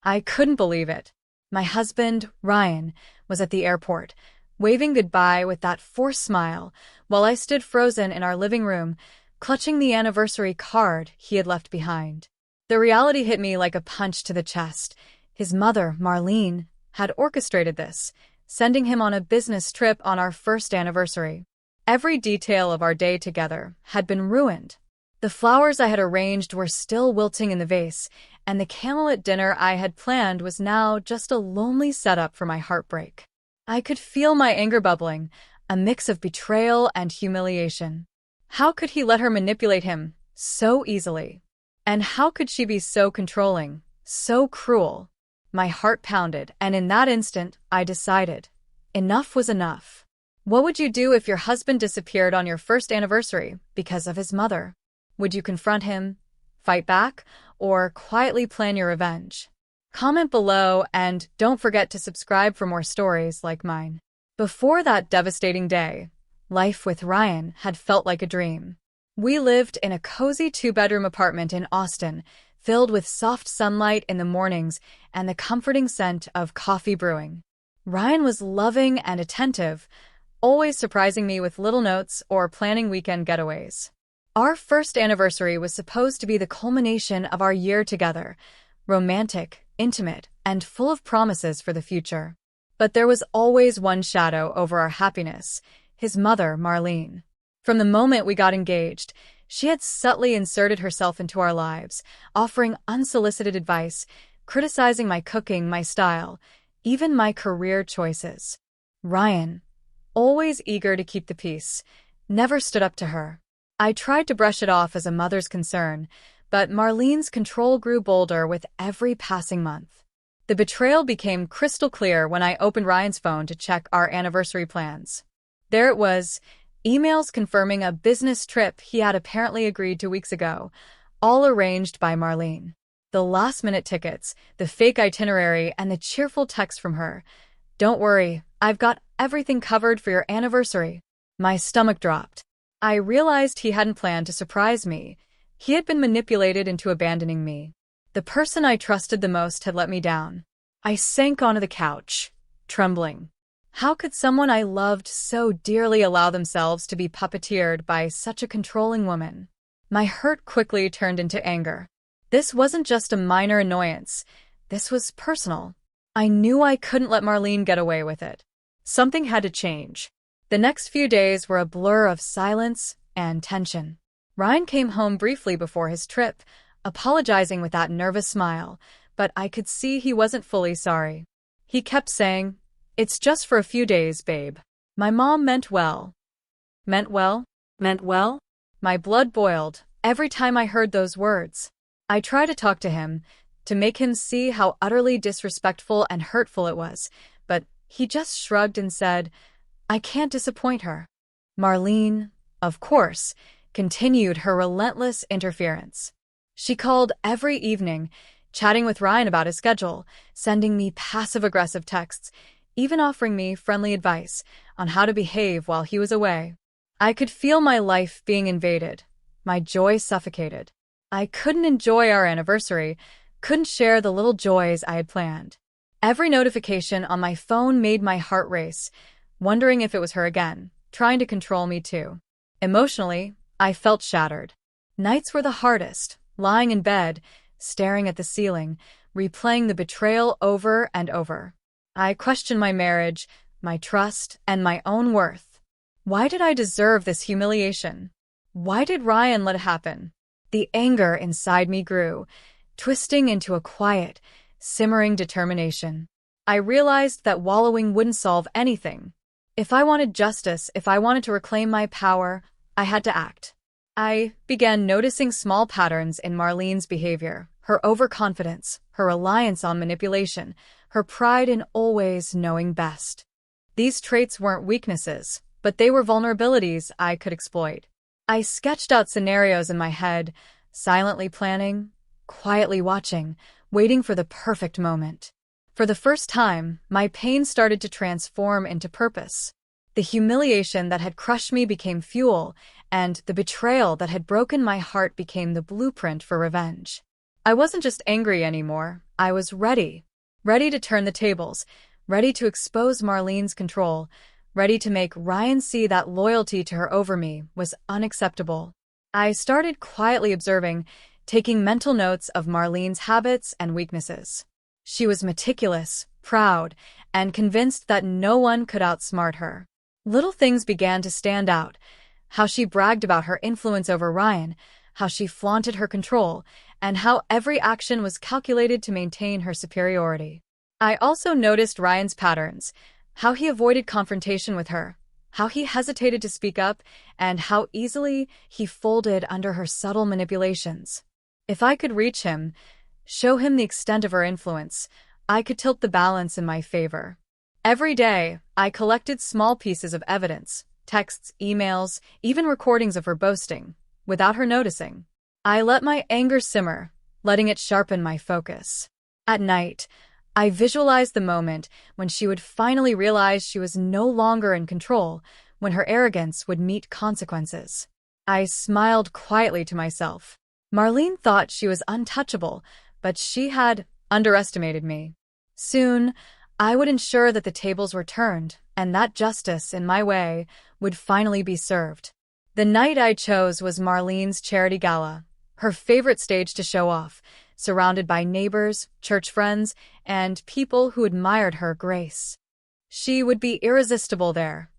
I couldn't believe it. My husband, Ryan, was at the airport, waving goodbye with that forced smile, while I stood frozen in our living room, clutching the anniversary card he had left behind. The reality hit me like a punch to the chest. His mother, Marlene, had orchestrated this, sending him on a business trip on our first anniversary. Every detail of our day together had been ruined. The flowers I had arranged were still wilting in the vase, and the candlelit dinner I had planned was now just a lonely setup for my heartbreak. I could feel my anger bubbling, a mix of betrayal and humiliation. How could he let her manipulate him so easily? And how could she be so controlling, so cruel? My heart pounded, and in that instant, I decided. Enough was enough. What would you do if your husband disappeared on your first anniversary because of his mother? Would you confront him, fight back, or quietly plan your revenge? Comment below and don't forget to subscribe for more stories like mine. Before that devastating day, life with Ryan had felt like a dream. We lived in a cozy two-bedroom apartment in Austin, filled with soft sunlight in the mornings and the comforting scent of coffee brewing. Ryan was loving and attentive, always surprising me with little notes or planning weekend getaways. Our first anniversary was supposed to be the culmination of our year together, romantic, intimate, and full of promises for the future. But there was always one shadow over our happiness: his mother, Marlene. From the moment we got engaged, she had subtly inserted herself into our lives, offering unsolicited advice, criticizing my cooking, my style, even my career choices. Ryan, always eager to keep the peace, never stood up to her. I tried to brush it off as a mother's concern, but Marlene's control grew bolder with every passing month. The betrayal became crystal clear when I opened Ryan's phone to check our anniversary plans. There it was, emails confirming a business trip he had apparently agreed to weeks ago, all arranged by Marlene. The last-minute tickets, the fake itinerary, and the cheerful text from her. "Don't worry, I've got everything covered for your anniversary." My stomach dropped. I realized he hadn't planned to surprise me. He had been manipulated into abandoning me. The person I trusted the most had let me down. I sank onto the couch, trembling. How could someone I loved so dearly allow themselves to be puppeteered by such a controlling woman? My hurt quickly turned into anger. This wasn't just a minor annoyance. This was personal. I knew I couldn't let Marlene get away with it. Something had to change. The next few days were a blur of silence and tension. Ryan came home briefly before his trip, apologizing with that nervous smile, but I could see he wasn't fully sorry. He kept saying, "It's just for a few days, babe." My mom meant well. Meant well? Meant well? My blood boiled every time I heard those words. I tried to talk to him, to make him see how utterly disrespectful and hurtful it was, but he just shrugged and said, "I can't disappoint her." Marlene, of course, continued her relentless interference. She called every evening, chatting with Ryan about his schedule, sending me passive-aggressive texts, even offering me friendly advice on how to behave while he was away. I could feel my life being invaded, my joy suffocated. I couldn't enjoy our anniversary, couldn't share the little joys I had planned. Every notification on my phone made my heart race, wondering if it was her again, trying to control me too. Emotionally, I felt shattered. Nights were the hardest, lying in bed, staring at the ceiling, replaying the betrayal over and over. I questioned my marriage, my trust, and my own worth. Why did I deserve this humiliation? Why did Ryan let it happen? The anger inside me grew, twisting into a quiet, simmering determination. I realized that wallowing wouldn't solve anything. If I wanted justice, if I wanted to reclaim my power, I had to act. I began noticing small patterns in Marlene's behavior, her overconfidence, her reliance on manipulation, her pride in always knowing best. These traits weren't weaknesses, but they were vulnerabilities I could exploit. I sketched out scenarios in my head, silently planning, quietly watching, waiting for the perfect moment. For the first time, my pain started to transform into purpose. The humiliation that had crushed me became fuel, and the betrayal that had broken my heart became the blueprint for revenge. I wasn't just angry anymore, I was ready. Ready to turn the tables, ready to expose Marlene's control, ready to make Ryan see that loyalty to her over me was unacceptable. I started quietly observing, taking mental notes of Marlene's habits and weaknesses. She was meticulous, proud, and convinced that no one could outsmart her. Little things began to stand out: how she bragged about her influence over Ryan, how she flaunted her control, and how every action was calculated to maintain her superiority. I also noticed Ryan's patterns: how he avoided confrontation with her, how he hesitated to speak up, and how easily he folded under her subtle manipulations. If I could reach him, show him the extent of her influence, I could tilt the balance in my favor. Every day, I collected small pieces of evidence: texts, emails, even recordings of her boasting, without her noticing. I let my anger simmer, letting it sharpen my focus. At night, I visualized the moment when she would finally realize she was no longer in control, when her arrogance would meet consequences. I smiled quietly to myself. Marlene thought she was untouchable, but she had underestimated me. Soon, I would ensure that the tables were turned, and that justice, in my way, would finally be served. The night I chose was Marlene's charity gala, her favorite stage to show off, surrounded by neighbors, church friends, and people who admired her grace. She would be irresistible there,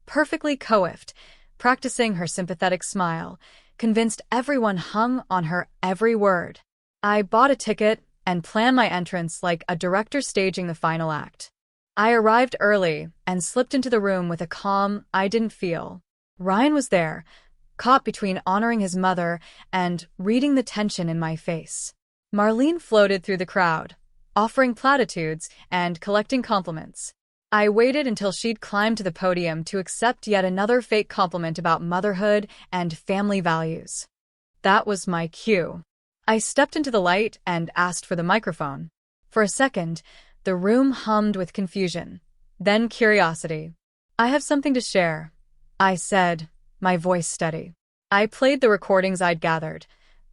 perfectly coiffed, practicing her sympathetic smile, convinced everyone hung on her every word. I bought a ticket and planned my entrance like a director staging the final act. I arrived early and slipped into the room with a calm I didn't feel. Ryan was there, caught between honoring his mother and reading the tension in my face. Marlene floated through the crowd, offering platitudes and collecting compliments. I waited until she'd climbed to the podium to accept yet another fake compliment about motherhood and family values. That was my cue. I stepped into the light and asked for the microphone. For a second, the room hummed with confusion, then curiosity. "I have something to share," I said, my voice steady. I played the recordings I'd gathered: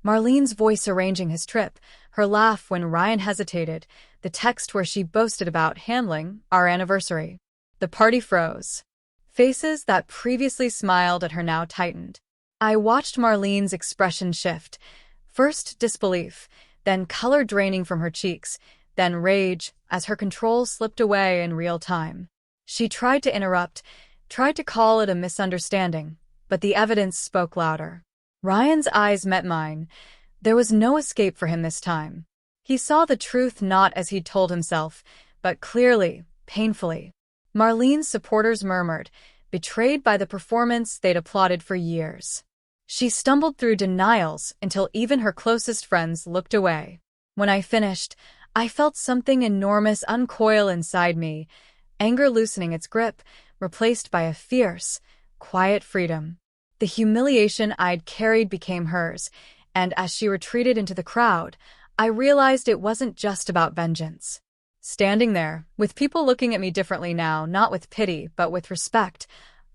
Marlene's voice arranging his trip, her laugh when Ryan hesitated, the text where she boasted about handling our anniversary. The party froze. Faces that previously smiled at her now tightened. I watched Marlene's expression shift, first disbelief, then color draining from her cheeks, then rage as her control slipped away in real time. She tried to interrupt, tried to call it a misunderstanding, but the evidence spoke louder. Ryan's eyes met mine. There was no escape for him this time. He saw the truth not as he'd told himself, but clearly, painfully. Marlene's supporters murmured, betrayed by the performance they'd applauded for years. She stumbled through denials until even her closest friends looked away. When I finished, I felt something enormous uncoil inside me, anger loosening its grip, replaced by a fierce, quiet freedom. The humiliation I'd carried became hers, and as she retreated into the crowd, I realized it wasn't just about vengeance. Standing there, with people looking at me differently now, not with pity, but with respect,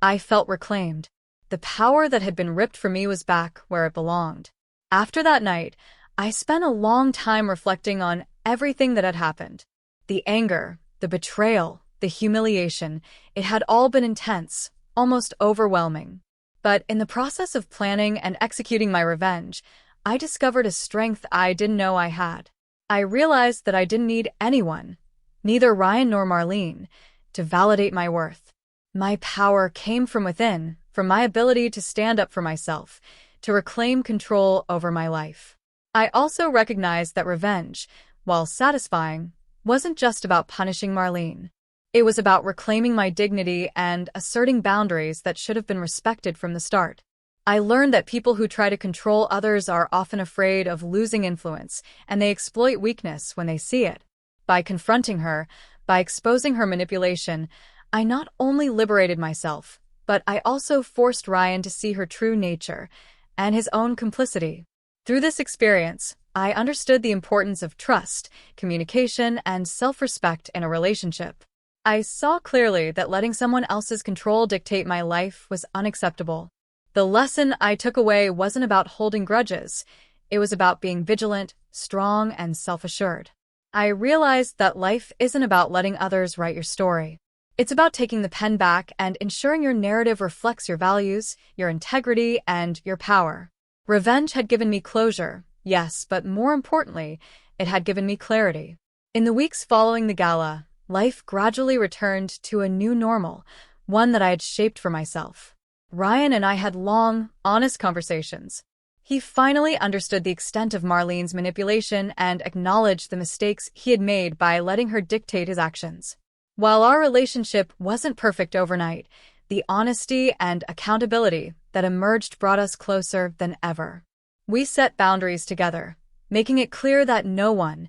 I felt reclaimed. The power that had been ripped from me was back where it belonged. After that night, I spent a long time reflecting on everything that had happened. The anger, the betrayal, the humiliation, it had all been intense, almost overwhelming. But in the process of planning and executing my revenge, I discovered a strength I didn't know I had. I realized that I didn't need anyone, neither Ryan nor Marlene, to validate my worth. My power came from within, from my ability to stand up for myself, to reclaim control over my life. I also recognized that revenge, while satisfying, wasn't just about punishing Marlene. It was about reclaiming my dignity and asserting boundaries that should have been respected from the start. I learned that people who try to control others are often afraid of losing influence, and they exploit weakness when they see it. By confronting her, by exposing her manipulation, I not only liberated myself, but I also forced Ryan to see her true nature and his own complicity. Through this experience, I understood the importance of trust, communication, and self-respect in a relationship. I saw clearly that letting someone else's control dictate my life was unacceptable. The lesson I took away wasn't about holding grudges. It was about being vigilant, strong, and self-assured. I realized that life isn't about letting others write your story. It's about taking the pen back and ensuring your narrative reflects your values, your integrity, and your power. Revenge had given me closure, yes, but more importantly, it had given me clarity. In the weeks following the gala, life gradually returned to a new normal, one that I had shaped for myself. Ryan and I had long, honest conversations. He finally understood the extent of Marlene's manipulation and acknowledged the mistakes he had made by letting her dictate his actions. While our relationship wasn't perfect overnight, the honesty and accountability that emerged brought us closer than ever. We set boundaries together, making it clear that no one,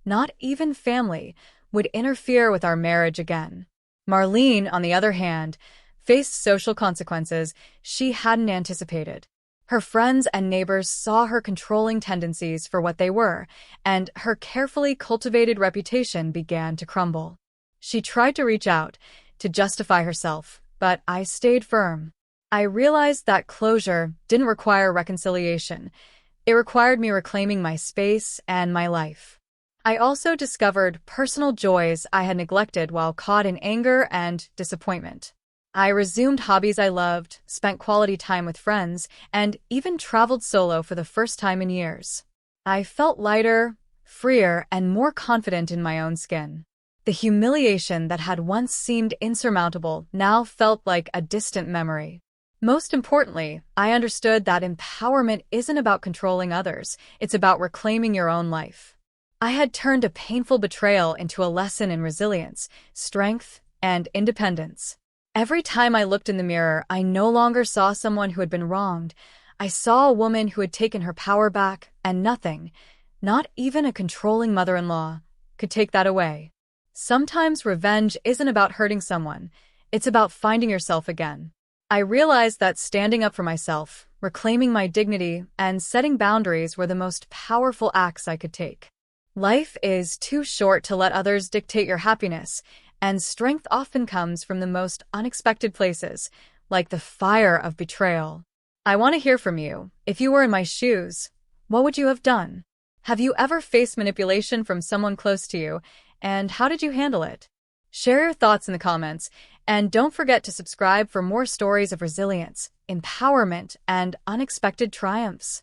not even family, would interfere with our marriage again. Marlene, on the other hand, faced social consequences she hadn't anticipated. Her friends and neighbors saw her controlling tendencies for what they were, and her carefully cultivated reputation began to crumble. She tried to reach out, to justify herself, but I stayed firm. I realized that closure didn't require reconciliation. It required me reclaiming my space and my life. I also discovered personal joys I had neglected while caught in anger and disappointment. I resumed hobbies I loved, spent quality time with friends, and even traveled solo for the first time in years. I felt lighter, freer, and more confident in my own skin. The humiliation that had once seemed insurmountable now felt like a distant memory. Most importantly, I understood that empowerment isn't about controlling others, it's about reclaiming your own life. I had turned a painful betrayal into a lesson in resilience, strength, and independence. Every time I looked in the mirror, I no longer saw someone who had been wronged. I saw a woman who had taken her power back, and nothing, not even a controlling mother-in-law, could take that away. Sometimes revenge isn't about hurting someone, it's about finding yourself again. I realized that standing up for myself, reclaiming my dignity, and setting boundaries were the most powerful acts I could take. Life is too short to let others dictate your happiness, and strength often comes from the most unexpected places, like the fire of betrayal. I want to hear from you. If you were in my shoes, what would you have done? Have you ever faced manipulation from someone close to you, and how did you handle it? Share your thoughts in the comments, and don't forget to subscribe for more stories of resilience, empowerment, and unexpected triumphs.